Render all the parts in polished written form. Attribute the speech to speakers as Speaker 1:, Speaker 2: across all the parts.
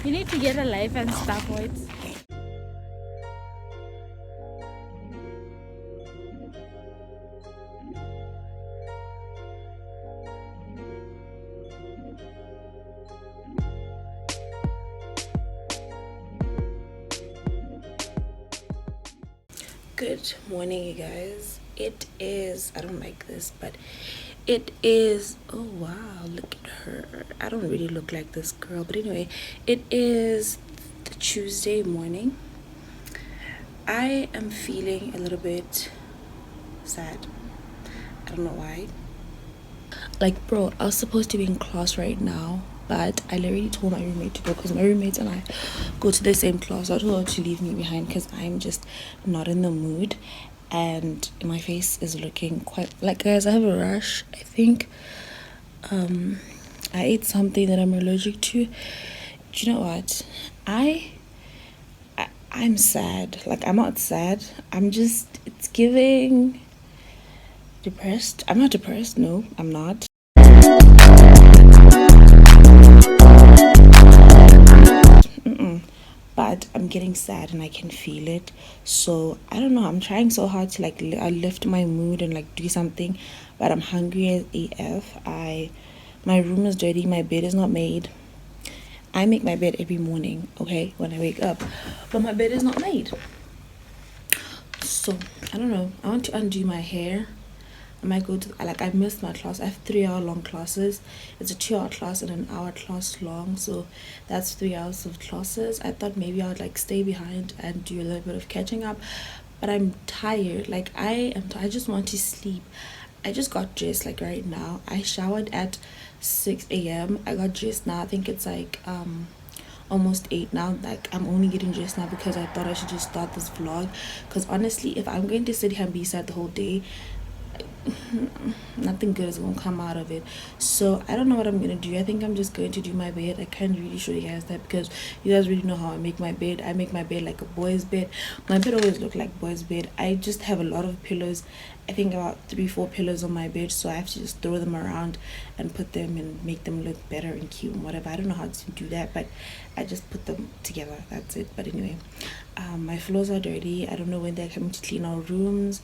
Speaker 1: You need to get a life and stuff, right?
Speaker 2: Good morning, you guys. It is, I don't like this, but it is, oh wow, look at her. I don't really look like this girl, but anyway, it is the Tuesday morning. I am feeling a little bit sad. I don't know why. Like, bro, I was supposed to be in class right now, but I literally told my roommate to go because my roommates and I go to the same class. I told her to leave me behind because I'm just not in the mood, and my face is looking quite like, guys, I have a rash. I think I ate something that I'm allergic to. Do you know what? I'm sad. Like, I'm not sad. I'm just, it's giving depressed. I'm not depressed. No, I'm not. But I'm getting sad and I can feel it. So I don't know, I'm trying so hard to like lift my mood and like do something, but I'm hungry as AF. My room is dirty, my bed is not made. I make my bed every morning, okay, when I wake up, but my bed is not made. So I don't know, I want to undo my hair. I might go to, like, I missed my class. I have 3 hour long classes. It's a 2 hour class and an hour class long, so that's 3 hours of classes. I thought maybe I would like stay behind and do a little bit of catching up, but I'm tired. Like, I just want to sleep. I just got dressed like right now. I showered at 6 a.m. I got dressed now. I think it's like almost 8 now. Like, I'm only getting dressed now because I thought I should just start this vlog, because honestly, if I'm going to sit here and be sad the whole day, nothing good is gonna come out of it. So I don't know what I'm gonna do. I think I'm just going to do my bed. I can't really show you guys that because you guys really know how I make my bed. I make my bed like a boy's bed. My bed always look like boy's bed. I just have a lot of pillows. I think about 3-4 pillows on my bed, so I have to just throw them around and put them and make them look better and cute and whatever. I don't know how to do that, but I just put them together. That's it. But anyway, my floors are dirty. I don't know when they're coming to clean our rooms.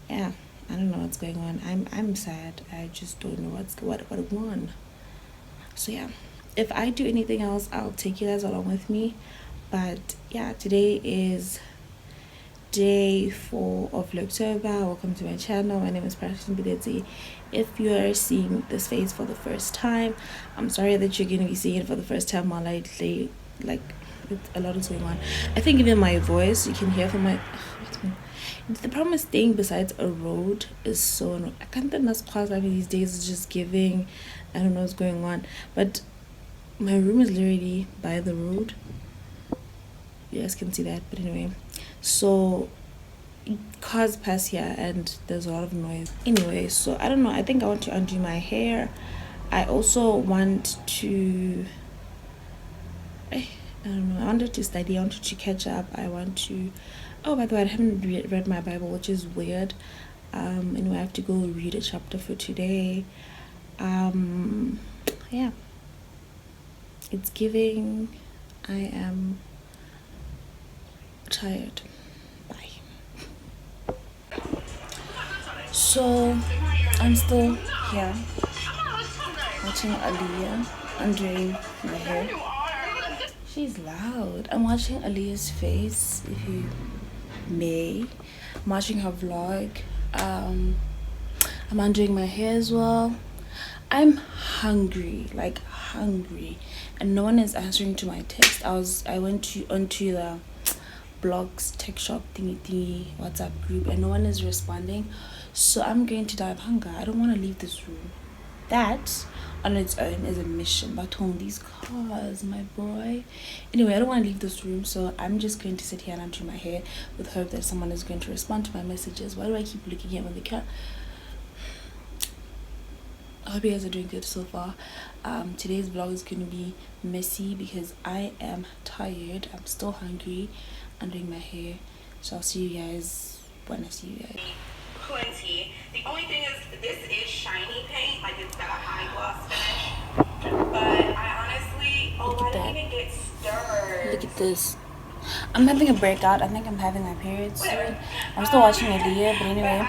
Speaker 2: Yeah, I don't know what's going on. I'm sad. I just don't know what going on. So yeah, if I do anything else, I'll take you guys along with me. But yeah, today is day 4 of October. Welcome to my channel. My name is Omphithetse. If you are seeing this face for the first time, I'm sorry that you're gonna be seeing it for the first time while I play, like, a lot is going on. I think even my voice, you can hear from my the problem is staying besides a road is so annoying. I can't think that's cause these days is just giving, I don't know what's going on, but my room is literally by the road. You guys can see that, but anyway, so cars pass here and there's a lot of noise. Anyway, so I don't know, I think I want to undo my hair. I also want to, I don't know, I wanted to study, I wanted to catch up, I want to, oh, by the way, I haven't read my Bible, which is weird. Anyway, I have to go read a chapter for today. Yeah, it's giving, I am tired. Bye. So I'm still here watching Aliyah undoing my hair. She's loud. I'm watching Aliyah's face, if you may. I'm watching her vlog. I'm undoing my hair as well. I'm hungry, like hungry, and no one is answering to my text. I went onto the blogs tech shop thingy WhatsApp group, and no one is responding. So I'm going to die of hunger. I don't want to leave this room. That on its own is a mission. But on these cars, my boy. Anyway, I don't want to leave this room, so I'm just going to sit here and undo my hair with hope that someone is going to respond to my messages. Why do I keep looking at when they can't? I hope you guys are doing good so far. Today's vlog is going to be messy because I am tired. I'm still hungry. I'm doing my hair. So I'll see you guys when I see you guys.
Speaker 3: Plenty. The only thing is, this is shiny paint, like it's got a high gloss finish. But I
Speaker 2: this. I'm having a breakout. I think I'm having my period soon. I'm still watching Aaliyah, but anyway,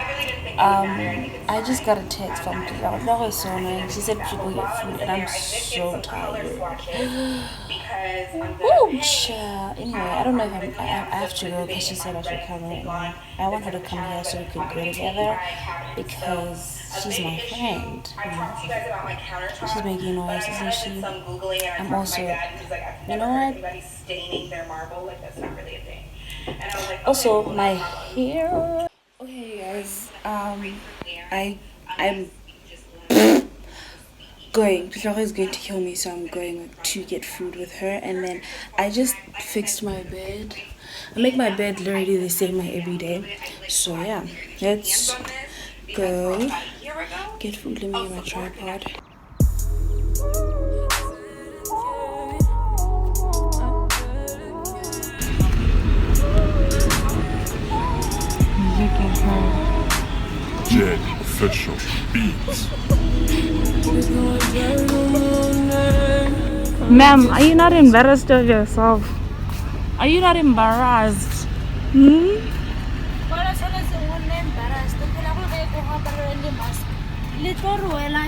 Speaker 2: I just got a text from Tsala. That was so annoying. She said we should go get food, and I'm so tired. Oh, child. Anyway, I don't know if I have to go because she said I should come right now. I want her to come here so we could go together because she's my friend. She's making noise, isn't she? I'm also, you know what? Also, my hair. Okay, guys. I'm going. Tsala is going to kill me, so I'm going to get food with her. And then I just fixed my bed. I make my bed literally the same way every day. So yeah, let's go get food. Let me get my tripod. Look at her.
Speaker 4: Jet Official Beats.
Speaker 1: Ma'am, are you not embarrassed of yourself? Are you not embarrassed?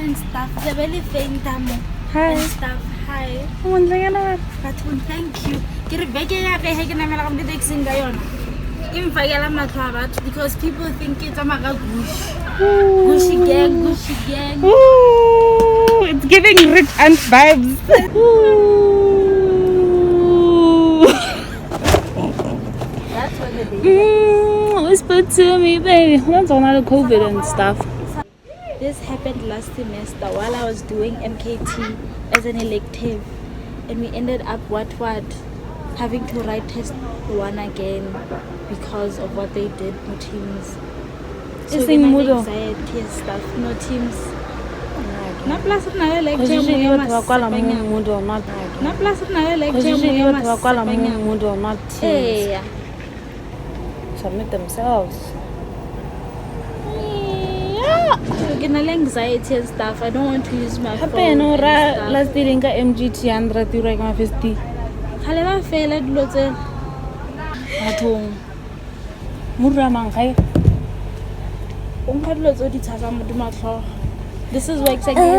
Speaker 5: and stuff. The very faint and stuff. Hi. But thank you. Because people think it's a Gucci gang, Gucci gang.
Speaker 1: Ooh, it's giving rich and vibes.
Speaker 5: That's what it is.
Speaker 1: Whisper to me, baby. That's all out of COVID and stuff.
Speaker 5: This happened last semester while I was doing MKT as an elective, and we ended up having to write test 1 again because of what they did no teams. So we had anxiety and stuff, no teams. Na plus na lecture mo ya masepanya. Na plus na lecture mo ya masepanya. Eh.
Speaker 1: Submit themselves.
Speaker 5: Get anxiety and stuff. I don't want to use my phone.
Speaker 1: Happen ora last year ka MGT 100 euro ka festi.
Speaker 5: Khale ba fela dilo tse
Speaker 1: Bathong. Mura mang kai.
Speaker 5: This is why exactly I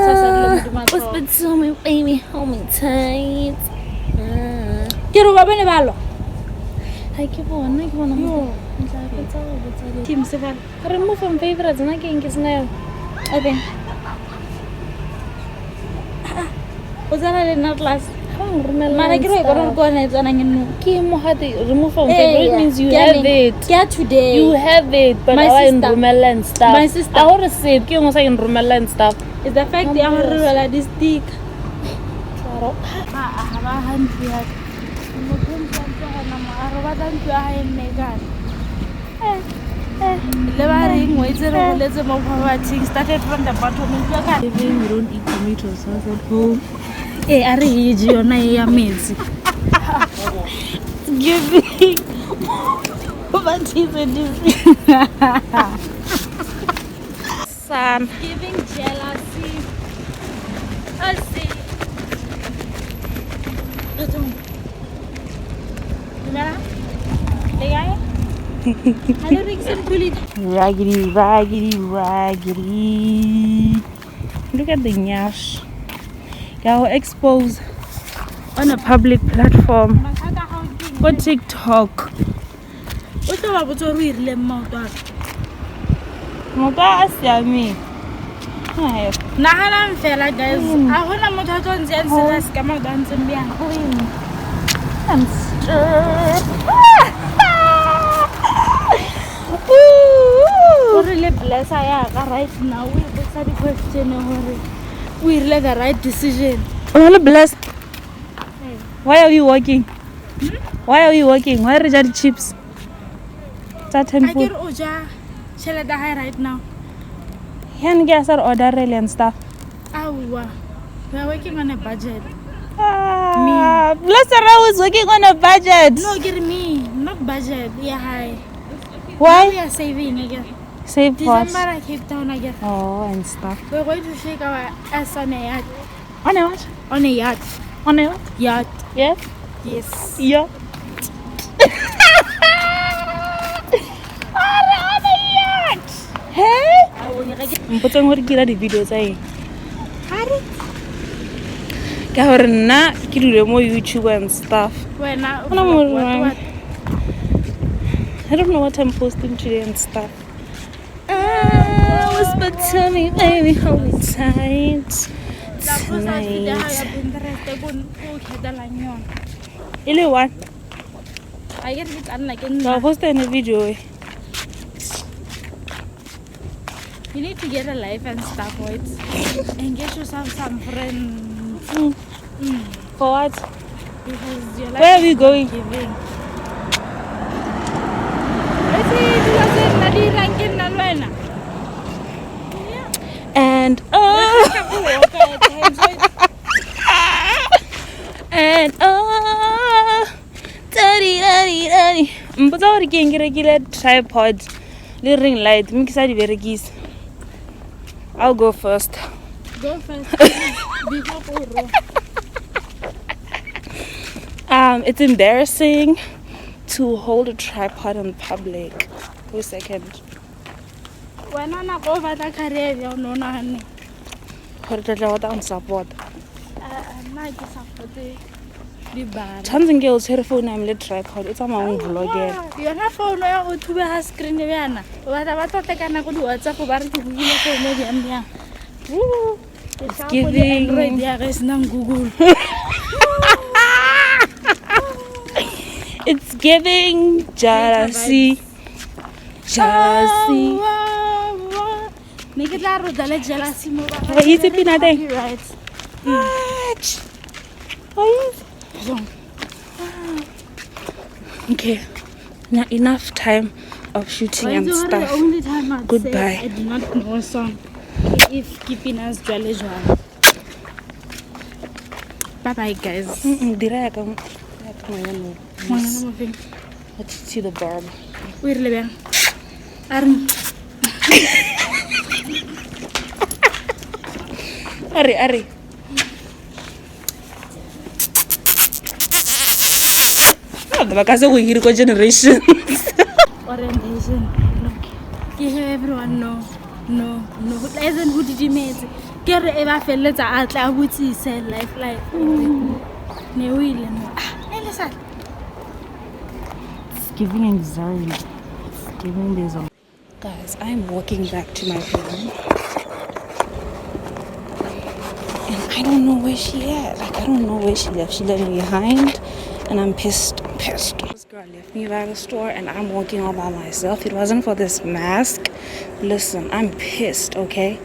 Speaker 5: said
Speaker 1: Whisper to me, baby, hold me tight.
Speaker 5: Team Seven.
Speaker 1: Remove from favorites and I can't get snail.
Speaker 5: I think. Was that not last?
Speaker 1: Remove from favorite means you have it.
Speaker 5: Yeah, today.
Speaker 1: You have it, but I in Rumela and stuff.
Speaker 5: My sister.
Speaker 1: I want to say, in Rumela and stuff.
Speaker 5: It's the fact that I'm really this stick. Started from the bottom.
Speaker 1: Even we don't eat tomatoes at home.
Speaker 5: Hey, I read you on a means.
Speaker 1: Giving.
Speaker 5: What is it?
Speaker 1: Son.
Speaker 5: Giving jealousy. I see.
Speaker 1: Raggedy, raggedy, raggedy. Look at the nyash. Y'all expose on a public platform for TikTok.
Speaker 5: What about your real lemon?
Speaker 1: Me.
Speaker 5: Nahanam fella guys. I want to motor on the answers come out and be a queen.
Speaker 1: I'm stirred.
Speaker 5: Really bless I right now. We answer the question. We really the right decision.
Speaker 1: Oh, bless. Why are you working? Why are you working? Why are you chips? Start and
Speaker 5: I
Speaker 1: food.
Speaker 5: get Oja. Shall I die right now?
Speaker 1: Can get our order really and stuff.
Speaker 5: We are working on a budget.
Speaker 1: Bless her, I was working on a budget.
Speaker 5: No, get me. Not budget. Yeah, high.
Speaker 1: Why?
Speaker 5: Now we are saving again.
Speaker 1: Save what?
Speaker 5: December I Cape Town again.
Speaker 1: Oh, and stuff.
Speaker 5: We're going to shake our ass on a yacht.
Speaker 1: On a what?
Speaker 5: On a yacht.
Speaker 1: On a what?
Speaker 5: Yacht.
Speaker 1: Yeah?
Speaker 5: Yes.
Speaker 1: Yeah. Hey? Mpotseng hore ke ira di-video tsa eng. Ka hore nna ke dule mo YouTube and stuff.
Speaker 5: Wena,
Speaker 1: Hona mo
Speaker 5: what?
Speaker 1: I don't know what I'm posting today and stuff. Whisper to me, baby, hold me tight tonight. Ile what?
Speaker 5: I get it like
Speaker 1: I'll post in a video.
Speaker 5: you need to get a life and stuff, right? And get yourself some friends.
Speaker 1: For what?
Speaker 5: Because your life
Speaker 1: Where are we going?
Speaker 5: giving.
Speaker 1: And and daddy. Mpotsa hore ke eng ke rekile tripod le ring light mme ke sa di berekise. I'll go first.
Speaker 5: Go first. Before Poro.
Speaker 1: It's embarrassing to hold a tripod in public. Wait a second.
Speaker 5: When I go over the career, you know, I'm
Speaker 1: Hore tla what I'm support.
Speaker 5: not supporting the bar.
Speaker 1: Tshwantseng ke o tshwere phone I'm le tripod. It's on my own vlogger.
Speaker 5: Yona phone ya go thuba ha screen yana. Ba tla teka nako di WhatsApp ba re ke bule phone ya mbya. It's
Speaker 1: giving-
Speaker 5: Android ya ga sna Google.
Speaker 1: It's giving jealousy. Jealousy.
Speaker 5: Make it la ro dala jealousy mo ba.
Speaker 1: Wa itse pina teng?
Speaker 5: Right.
Speaker 1: What? Oh, okay. Now enough time of shooting and
Speaker 5: The
Speaker 1: stuff.
Speaker 5: only time I'd
Speaker 1: Goodbye.
Speaker 5: say I do not know a song if keeping us jolly. Bye bye, guys.
Speaker 1: Dira ka ngwana. Let's see the barb.
Speaker 5: We're living. Arn.
Speaker 1: Are. Ba ka se go hiri ko generation.
Speaker 5: Orientation. Give everyone no. As in who did you meet? Get ever felt that I tla butsi say life. Ne will no. Listen.
Speaker 1: It's giving anxiety. It's giving this. Guys, I'm walking back to my room. And I don't know where she at. Like, I don't know where she left. She left me behind. And I'm pissed. This girl left me by the store and I'm walking all by myself. It wasn't for this mask. Listen, I'm pissed, okay?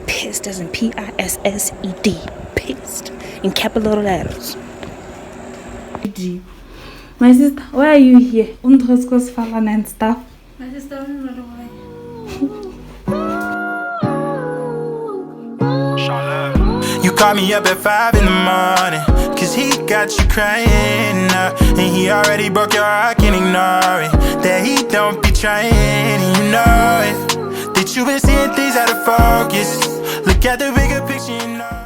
Speaker 1: Pissed as in P-I-S-S-E-D. Pissed. In capital letters. My sister, why are you here? Untreskos fallen and stuff.
Speaker 5: My sister don't know why.
Speaker 6: You call me up at 5 in the morning, cause he got you crying, and he already broke your heart, can't ignore it, that he don't be trying, and you know it, that you been seeing things out of focus, look at the bigger picture, you know.